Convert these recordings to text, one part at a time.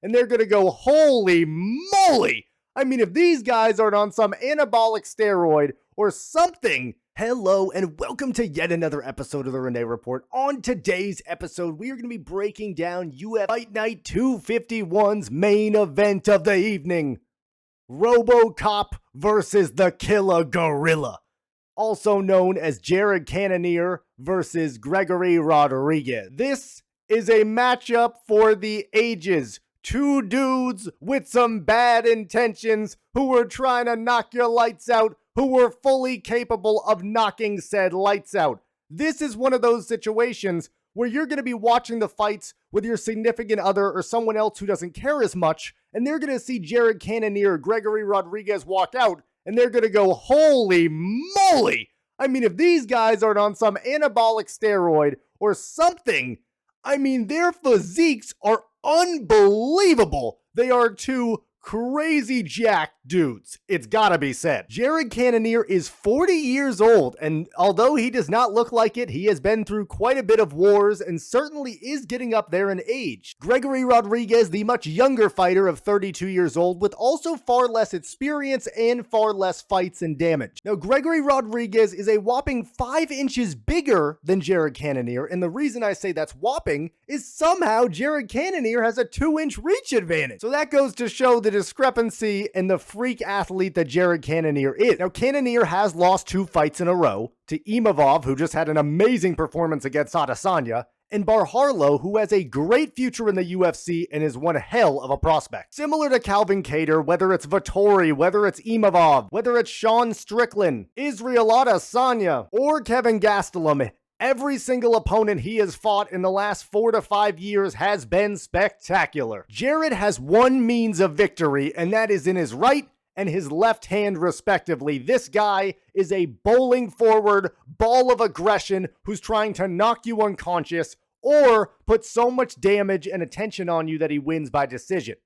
and they're going to go, holy moly. I mean, if these guys aren't on some anabolic steroid or something. Hello and welcome to yet another episode of the Renee Report. On today's episode, we are going to be breaking down UFC Fight Night 251's main event of the evening. RoboCop versus the Killer Gorilla, also known as Jared Cannonier versus Gregory Rodrigues. This is a matchup for the ages. Two dudes with some bad intentions who were trying to knock your lights out, who were fully capable of knocking said lights out. This is one of those situations where you're going to be watching the fights with your significant other or someone else who doesn't care as much, and they're going to see Jared Cannonier or Gregory Rodrigues walk out, and they're going to go, holy moly! I mean, if these guys aren't on some anabolic steroid or something, I mean, their physiques are unbelievable. They are two crazy jacked dudes. It's gotta be said. Jared Cannonier is 40 years old, and although he does not look like it, he has been through quite a bit of wars and certainly is getting up there in age. Gregory Rodrigues, the much younger fighter of 32 years old, with also far less experience and far less fights and damage. Now, Gregory Rodrigues is a whopping 5 inches bigger than Jared Cannonier, and the reason I say that's whopping is somehow Jared Cannonier has a 2-inch reach advantage. So that goes to show the discrepancy in the freak athlete that Jared Cannonier is. Now, Cannonier has lost 2 fights in a row to Imavov, who just had an amazing performance against Adesanya, and Barharlo, who has a great future in the UFC and is one hell of a prospect. Similar to Calvin Kattar, whether it's Vettori, whether it's Imavov, whether it's Sean Strickland, Israel Adesanya, or Kevin Gastelum, every single opponent he has fought in the last 4 to 5 years has been spectacular. Jared has one means of victory, and that is in his right and his left hand respectively. This guy is a bowling forward ball of aggression who's trying to knock you unconscious or put so much damage and attention on you that he wins by decision.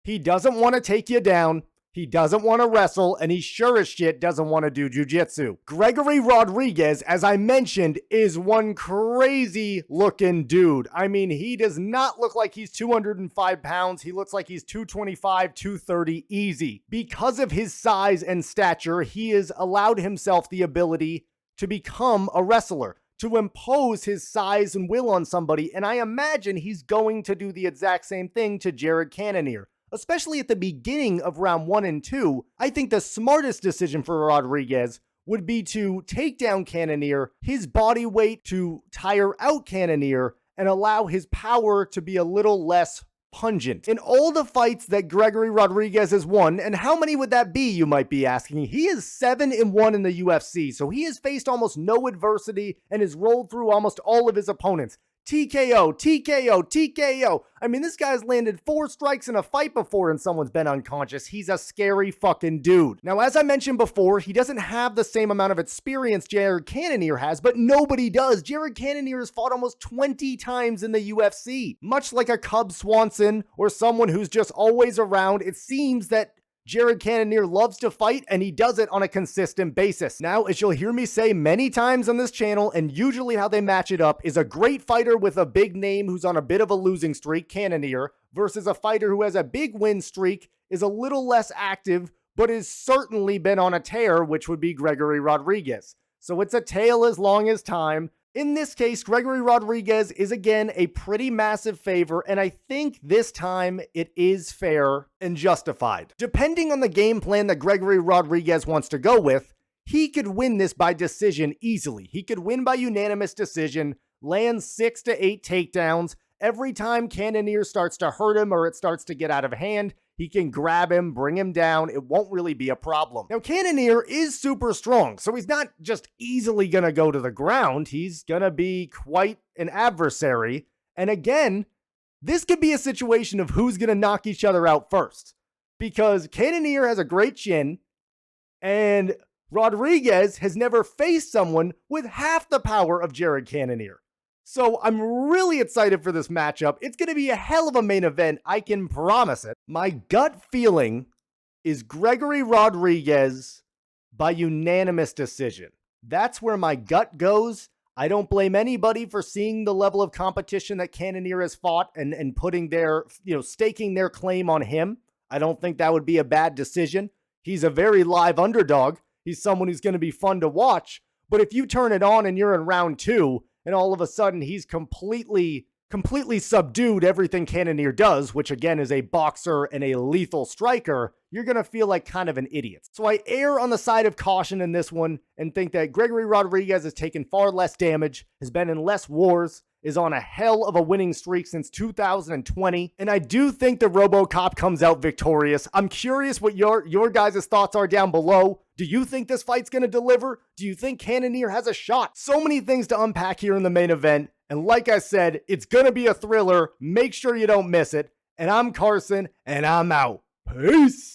He doesn't want to take you down. He doesn't want to wrestle, and he sure as shit doesn't want to do jiu-jitsu. Gregory Rodrigues, as I mentioned, is one crazy looking dude. I mean, he does not look like he's 205 pounds. He looks like he's 225, 230 easy. Because of his size and stature, he has allowed himself the ability to become a wrestler, to impose his size and will on somebody, and I imagine he's going to do the exact same thing to Jared Cannonier. Especially at the beginning of round 1 and 2, I think the smartest decision for Rodrigues would be to take down Cannonier, his body weight to tire out Cannonier, and allow his power to be a little less pungent. In all the fights that Gregory Rodrigues has won, and how many would that be, you might be asking, he is 7-1 in the UFC, so he has faced almost no adversity and has rolled through almost all of his opponents. TKO, TKO, TKO. I mean, this guy's landed 4 strikes in a fight before and someone's been unconscious. He's a scary fucking dude. Now, as I mentioned before, he doesn't have the same amount of experience Jared Cannonier has, but nobody does. Jared Cannonier has fought almost 20 times in the UFC. Much like a Cub Swanson or someone who's just always around, it seems that Jared Cannonier loves to fight, and he does it on a consistent basis. Now, as you'll hear me say many times on this channel, and usually how they match it up, is a great fighter with a big name who's on a bit of a losing streak, Cannonier, versus a fighter who has a big win streak, is a little less active, but has certainly been on a tear, which would be Gregory Rodrigues. So it's a tale as long as time. In this case, Gregory Rodrigues is again a pretty massive favor, and I think this time it is fair and justified. Depending on the game plan that Gregory Rodrigues wants to go with, he could win this by decision easily. He could win by unanimous decision, land 6 to 8 takedowns. Every time Cannonier starts to hurt him or it starts to get out of hand, he can grab him, bring him down. It won't really be a problem. Now, Cannonier is super strong, so he's not just easily going to go to the ground. He's going to be quite an adversary. And again, this could be a situation of who's going to knock each other out first. Because Cannonier has a great chin, and Rodrigues has never faced someone with half the power of Jared Cannonier. So I'm really excited for this matchup. It's going to be a hell of a main event. I can promise it. My gut feeling is Gregory Rodrigues by unanimous decision. That's where my gut goes. I don't blame anybody for seeing the level of competition that Cannonier has fought and putting their, staking their claim on him. I don't think that would be a bad decision. He's a very live underdog. He's someone who's going to be fun to watch. But if you turn it on and you're in round 2 and all of a sudden he's completely subdued everything Cannonier does, which again is a boxer and a lethal striker, you're going to feel like kind of an idiot. So I err on the side of caution in this one and think that Gregory Rodrigues has taken far less damage, has been in less wars, is on a hell of a winning streak since 2020. And I do think the RoboCop comes out victorious. I'm curious what your guys' thoughts are down below. Do you think this fight's going to deliver? Do you think Cannonier has a shot? So many things to unpack here in the main event. And like I said, it's going to be a thriller. Make sure you don't miss it. And I'm Carson, and I'm out. Peace.